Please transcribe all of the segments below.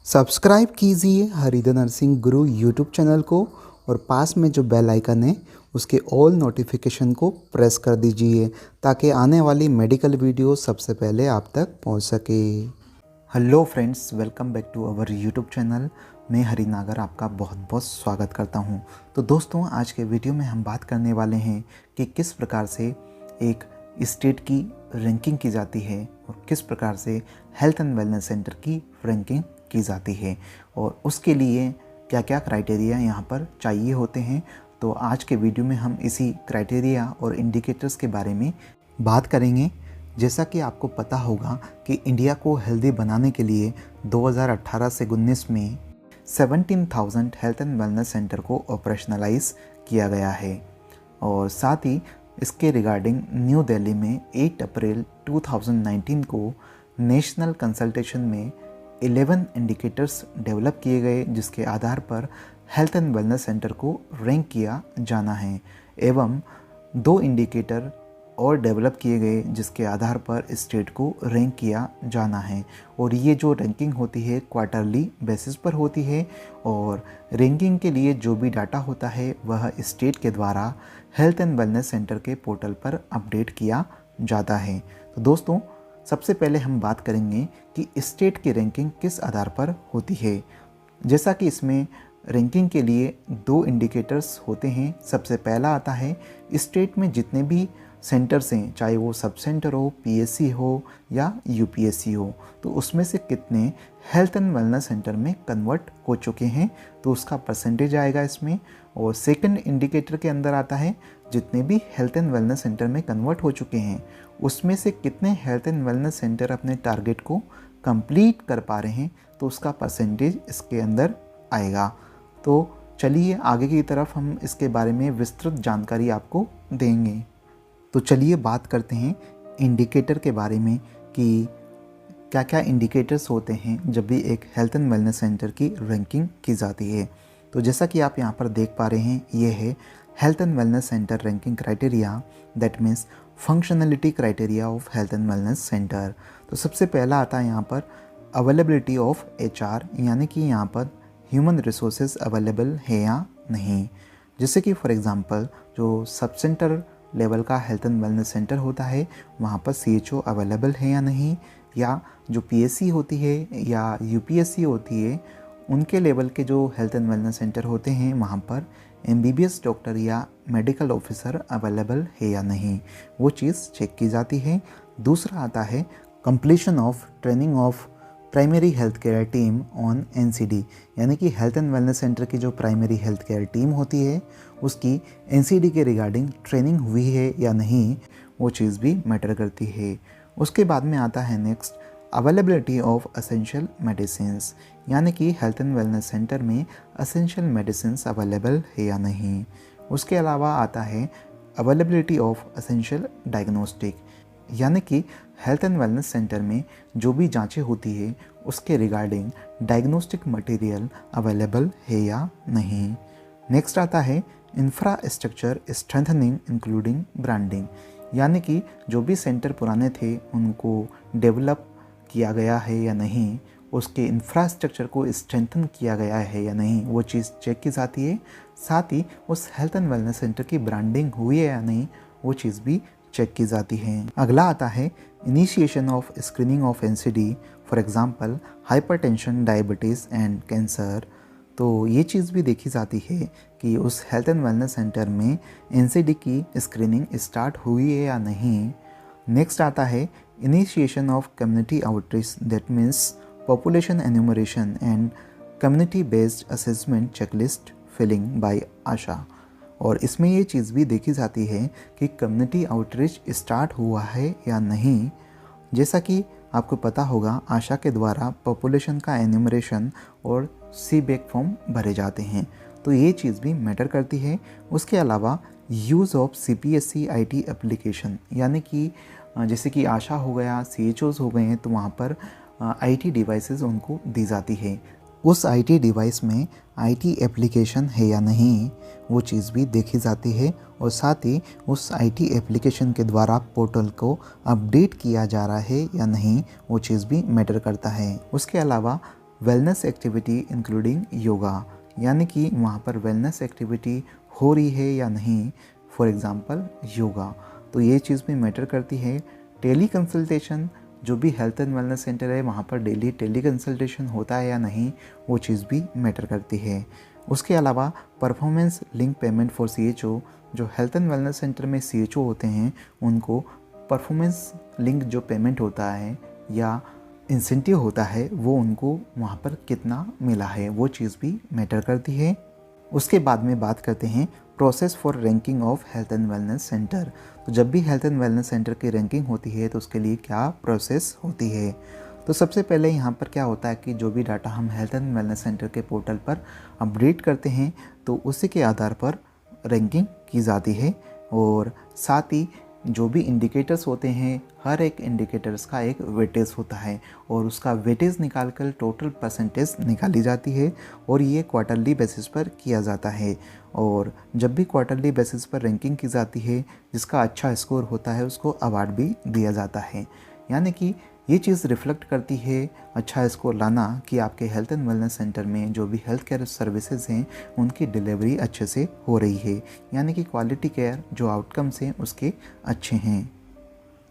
Subscribe कीजिए हरिधर नरसिंह गुरु YouTube channel को और पास में जो बेल आइकन है उसके ऑल नोटिफिकेशन को प्रेस कर दीजिए ताकि आने वाली मेडिकल वीडियो सबसे पहले आप तक पहुंच सके। Hello friends, welcome back to our YouTube channel. मैं हरिनागर आपका बहुत बहुत स्वागत करता हूं। तो दोस्तों, आज के वीडियो में हम बात करने वाले हैं कि किस प्रकार से एक स्टेट की रैंकिंग की जाती है और किस प्रकार से हेल्थ एंड वेलनेस सेंटर की रैंकिंग की जाती है और उसके लिए क्या क्या क्राइटेरिया यहाँ पर चाहिए होते हैं। तो आज के वीडियो में हम इसी क्राइटेरिया और इंडिकेटर्स के बारे में बात करेंगे। जैसा कि आपको पता होगा कि इंडिया को हेल्दी बनाने के लिए 2018 से 19 में 17,000 हेल्थ एंड वेलनेस सेंटर को ऑपरेशनलाइज किया गया है और साथ ही इसके रिगार्डिंग न्यू दिल्ली में 8 अप्रैल 2019 को नेशनल कंसल्टेशन में 11 इंडिकेटर्स डेवलप किए गए जिसके आधार पर हेल्थ एंड वेलनेस सेंटर को रैंक किया जाना है एवं 2 इंडिकेटर और डेवलप किए गए जिसके आधार पर स्टेट को रैंक किया जाना है। और ये जो रैंकिंग होती है क्वार्टरली बेसिस पर होती है और रैंकिंग के लिए जो भी डाटा होता है वह स्टेट के द्वारा हेल्थ एंड वेलनेस सेंटर के पोर्टल पर अपडेट किया जाता है। तो दोस्तों, सबसे पहले हम बात करेंगे कि स्टेट की रैंकिंग किस आधार पर होती है। जैसा कि इसमें रैंकिंग के लिए 2 इंडिकेटर्स होते हैं। सबसे पहला आता है स्टेट में जितने भी सेंटर्स हैं, चाहे वो सब सेंटर हो, पीएससी हो या यूपीएससी हो, तो उसमें से कितने हेल्थ एंड वेलनेस सेंटर में कन्वर्ट हो चुके हैं, तो उसका परसेंटेज आएगा इसमें। और सेकंड इंडिकेटर के अंदर आता है जितने भी हेल्थ एंड वेलनेस सेंटर में कन्वर्ट हो चुके हैं उसमें से कितने हेल्थ एंड वेलनेस सेंटर अपने टारगेट को कंप्लीट कर पा रहे हैं, तो उसका परसेंटेज इसके अंदर आएगा। तो चलिए आगे की तरफ हम इसके बारे में विस्तृत जानकारी आपको देंगे। तो चलिए बात करते हैं इंडिकेटर के बारे में कि क्या क्या इंडिकेटर्स होते हैं जब भी एक हेल्थ एंड वेलनेस सेंटर की रैंकिंग की जाती है। तो जैसा कि आप यहाँ पर देख पा रहे हैं, ये है health and wellness centre ranking criteria, that means functionality criteria of health and wellness centre. तो सबसे पहला आता है यहाँ पर अवेलेबिलिटी ऑफ एचआर, यानी कि यहाँ पर ह्यूमन रिसोर्सेज अवेलेबल है या नहीं। जैसे कि फॉर एग्जांपल जो सब सेंटर लेवल का हेल्थ एंड वेलनेस सेंटर होता है वहाँ पर सीएचओ अवेलेबल है या नहीं, या जो पीएससी होती है या यूपीएससी होती है उनके लेवल के जो हेल्थ एंड वेलनेस सेंटर होते हैं वहाँ पर एमबीबीएस डॉक्टर या मेडिकल ऑफिसर अवेलेबल है या नहीं, वो चीज़ चेक की जाती है। दूसरा आता है completion of training of primary health care team on NCD, यानी कि हेल्थ एंड वेलनेस सेंटर की जो प्राइमरी हेल्थ केयर टीम होती है उसकी एनसीडी के रिगार्डिंग ट्रेनिंग हुई है या नहीं, वो चीज़ भी मैटर करती है। उसके बाद में आता है next availability of essential medicines, यानी कि हेल्थ एंड वेलनेस सेंटर में असेंशियल मेडिसिन्स अवेलेबल है या नहीं। उसके अलावा आता है अवेलेबिलिटी ऑफ असेंशियल डायग्नोस्टिक, यानी कि हेल्थ एंड वेलनेस सेंटर में जो भी जांचें होती है उसके रिगार्डिंग डायग्नोस्टिक मटेरियल अवेलेबल है या नहीं। नेक्स्ट आता है इंफ्रास्ट्रक्चर स्ट्रेंथनिंग इंक्लूडिंग ब्रांडिंग, यानी कि जो भी सेंटर पुराने थे उनको डेवलप किया गया है या नहीं, उसके इंफ्रास्ट्रक्चर को स्ट्रेंथन किया गया है या नहीं, वो चीज़ चेक की जाती है। साथ ही उस हेल्थ एंड वेलनेस सेंटर की ब्रांडिंग हुई है या नहीं, वो चीज़ भी चेक की जाती है। अगला आता है initiation of screening of NCD, for example hypertension, diabetes and cancer. तो ये चीज़ भी देखी जाती है कि उस हेल्थ एंड वेलनेस सेंटर में एनसीडी की स्क्रीनिंग स्टार्ट हुई है या नहीं। नेक्स्ट आता है initiation of community outreach, that means population enumeration and community based assessment checklist filling by ASHA. और इसमें ये चीज़ भी देखी जाती है कि कम्युनिटी आउटरीच स्टार्ट हुआ है या नहीं। जैसा कि आपको पता होगा, आशा के द्वारा पॉपुलेशन का एन्यूमरेशन और सीबैक फॉर्म भरे जाते हैं, तो ये चीज़ भी मैटर करती है। उसके अलावा use of CPSC IT application, यानी कि जैसे कि आशा हो गया, सीएचओज हो गए हैं, तो वहाँ पर आईटी डिवाइसेस उनको दी जाती है। उस आईटी डिवाइस में आईटी एप्लीकेशन है या नहीं, वो चीज़ भी देखी जाती है। और साथ ही उस आईटी एप्लीकेशन के द्वारा पोर्टल को अपडेट किया जा रहा है या नहीं, वो चीज़ भी मैटर करता है। उसके अलावा वेलनेस एक्टिविटी इंक्लूडिंग योगा, यानी कि वहाँ पर वेलनेस एक्टिविटी हो रही है या नहीं, फॉर एग्ज़ाम्पल योगा, तो ये चीज़ भी मैटर करती है। टेली कंसल्टेशन, जो भी हेल्थ एंड वेलनेस सेंटर है वहाँ पर डेली टेली कंसल्टेशन होता है या नहीं, वो चीज़ भी मैटर करती है। उसके अलावा performance link payment for CHO, जो हेल्थ एंड वेलनेस सेंटर में CHO होते हैं उनको परफॉर्मेंस लिंक जो पेमेंट होता है या इंसेंटिव होता है वो उनको वहाँ पर कितना मिला है, वो चीज़ भी मैटर करती है। उसके बाद में बात करते हैं process for ranking of health and wellness centre. तो जब भी हेल्थ एंड वेलनेस सेंटर की रैंकिंग होती है तो उसके लिए क्या प्रोसेस होती है। तो सबसे पहले यहाँ पर क्या होता है कि जो भी डाटा हम हेल्थ एंड वेलनेस सेंटर के पोर्टल पर अपडेट करते हैं तो उसी के आधार पर रैंकिंग की जाती है। और साथ ही जो भी इंडिकेटर्स होते हैं, हर एक इंडिकेटर्स का एक वेटेज होता है और उसका वेटेज निकाल कर टोटल परसेंटेज निकाली जाती है और ये क्वार्टरली बेसिस पर किया जाता है। और जब भी क्वार्टरली बेसिस पर रैंकिंग की जाती है, जिसका अच्छा स्कोर होता है उसको अवार्ड भी दिया जाता है। यानी कि ये चीज़ रिफ्लेक्ट करती है अच्छा स्कोर लाना कि आपके हेल्थ एंड वेलनेस सेंटर में जो भी हेल्थ केयर सर्विसेज हैं उनकी डिलीवरी अच्छे से हो रही है, यानी कि क्वालिटी केयर जो आउटकम्स हैं उसके अच्छे हैं।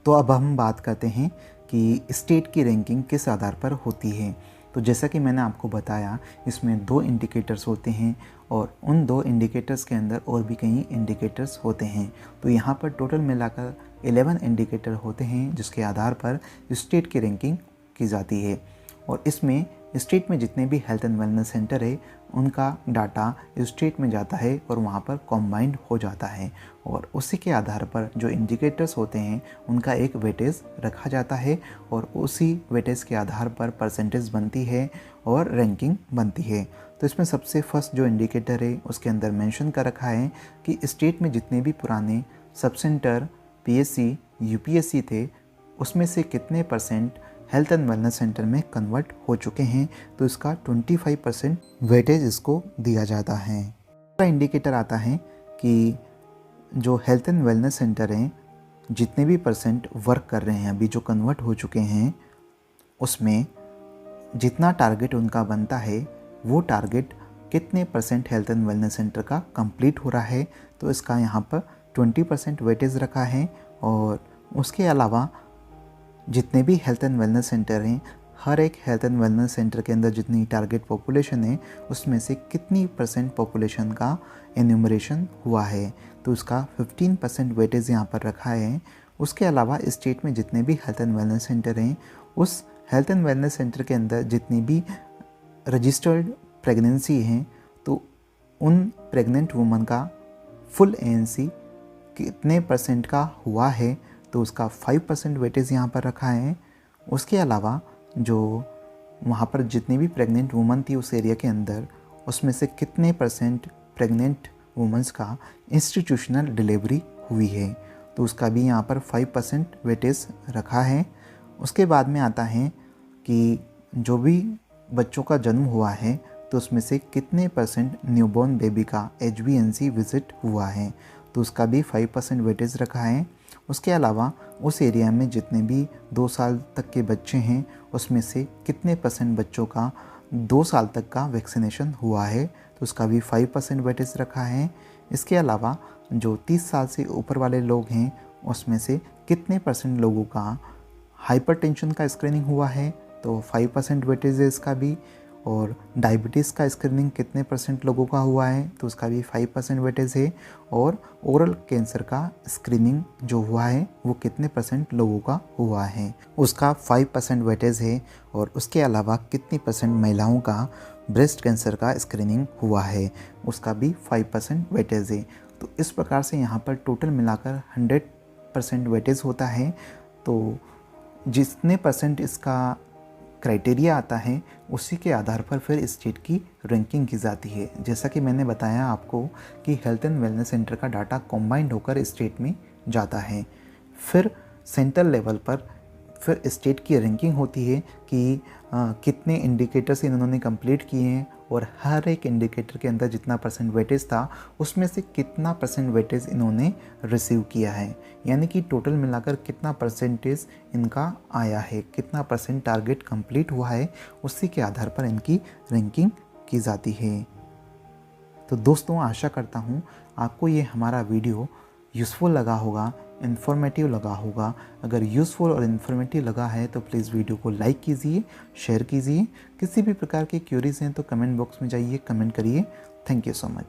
तो अब हम बात करते हैं कि स्टेट की रैंकिंग किस आधार पर होती है। तो जैसा कि मैंने आपको बताया, इसमें 2 इंडिकेटर्स होते हैं और उन 2 इंडिकेटर्स के अंदर और भी कई इंडिकेटर्स होते हैं। तो यहाँ पर टोटल मिलाकर 11 इंडिकेटर होते हैं जिसके आधार पर स्टेट की रैंकिंग की जाती है। और इसमें स्टेट में जितने भी हेल्थ एंड वेलनेस सेंटर है उनका डाटा स्टेट में जाता है और वहाँ पर कॉम्बाइंड हो जाता है और उसी के आधार पर जो इंडिकेटर्स होते हैं उनका एक वेटेज रखा जाता है और उसी वेटेज के आधार पर परसेंटेज बनती है और रैंकिंग बनती है। तो इसमें सबसे फर्स्ट जो इंडिकेटर है उसके अंदर मेंशन कर रखा है कि स्टेट में जितने भी पुराने सब सेंटर PSC UPSC थे उसमें से कितने percent health and wellness centre में कन्वर्ट हो चुके हैं, तो इसका 25% वेटेज इसको दिया जाता है। दूसरा इंडिकेटर आता है कि जो हेल्थ एंड वेलनेस सेंटर हैं जितने भी परसेंट वर्क कर रहे हैं अभी जो कन्वर्ट हो चुके हैं उसमें जितना टारगेट उनका बनता है वो टारगेट कितने percent health and wellness centre का कंप्लीट हो रहा है, तो इसका यहाँ पर 20% वेटेज रखा है। और उसके अलावा जितने भी हेल्थ एंड वेलनेस सेंटर हैं, हर एक हेल्थ एंड वेलनेस सेंटर के अंदर जितनी टारगेट पॉपुलेशन है उसमें से कितनी परसेंट पॉपुलेशन का एन्यूमरेशन हुआ है, तो उसका 15% वेटेज यहाँ पर रखा है। उसके अलावा स्टेट में जितने भी हेल्थ एंड वेलनेस सेंटर हैं उस हेल्थ एंड वेलनेस सेंटर के अंदर जितनी भी रजिस्टर्ड प्रेगनेंसी हैं तो उन प्रेग्नेंट वुमन का फुल ANC कितने परसेंट का हुआ है, तो उसका 5% वेटेज यहाँ पर रखा है। उसके अलावा जो वहाँ पर जितनी भी प्रेग्नेंट वुमन थी उस एरिया के अंदर उसमें से कितने परसेंट प्रेग्नेंट वुमेंस का इंस्टीट्यूशनल डिलीवरी हुई है, तो उसका भी यहाँ पर 5% वेटेज रखा है। उसके बाद में आता है कि जो भी बच्चों का जन्म हुआ है तो उसमें से कितने परसेंट न्यूबॉर्न बेबी का HbA1c विज़िट हुआ है, तो उसका भी 5% वेटेज रखा है। उसके अलावा उस एरिया में जितने भी 2 साल तक के बच्चे हैं उसमें से कितने परसेंट बच्चों का 2 साल तक का वैक्सीनेशन हुआ है, तो उसका भी 5% वेटेज रखा है। इसके अलावा जो 30 साल से ऊपर वाले लोग हैं उसमें से कितने परसेंट लोगों का हाइपरटेंशन का स्क्रीनिंग हुआ है, तो 5% वेटेज है इसका भी। और डायबिटीज़ का स्क्रीनिंग कितने परसेंट लोगों का हुआ है, तो उसका भी 5% वेटेज है। और ओरल कैंसर का स्क्रीनिंग जो हुआ है वो कितने परसेंट लोगों का हुआ है, उसका 5% वेटेज है। और उसके अलावा कितनी परसेंट महिलाओं का ब्रेस्ट कैंसर का स्क्रीनिंग हुआ है, उसका भी 5% वेटेज है। तो इस प्रकार से यहाँ पर टोटल मिलाकर 100% वेटेज होता है। तो जितने परसेंट इसका क्राइटेरिया आता है उसी के आधार पर फिर स्टेट की रैंकिंग की जाती है। जैसा कि मैंने बताया आपको कि हेल्थ एंड वेलनेस सेंटर का डाटा कॉम्बाइंड होकर स्टेट में जाता है, फिर सेंट्रल लेवल पर फिर स्टेट की रैंकिंग होती है कि कितने इंडिकेटर्स इन्होंने कंप्लीट किए हैं और हर एक इंडिकेटर के अंदर जितना परसेंट वेटेज था उसमें से कितना परसेंट वेटेज इन्होंने रिसीव किया है, यानी कि टोटल मिलाकर कितना परसेंटेज इनका आया है, कितना परसेंट टारगेट कंप्लीट हुआ है, उसी के आधार पर इनकी रैंकिंग की जाती है। तो दोस्तों आशा करता हूँ आपको ये हमारा वीडियो यूज़फुल लगा होगा, इन्फॉर्मेटिव लगा होगा। अगर यूज़फुल और इन्फॉर्मेटिव लगा है तो प्लीज़ वीडियो को लाइक कीजिए, शेयर कीजिए। किसी भी प्रकार की क्यूरीज हैं तो कमेंट बॉक्स में जाइए, कमेंट करिए। Thank you so much.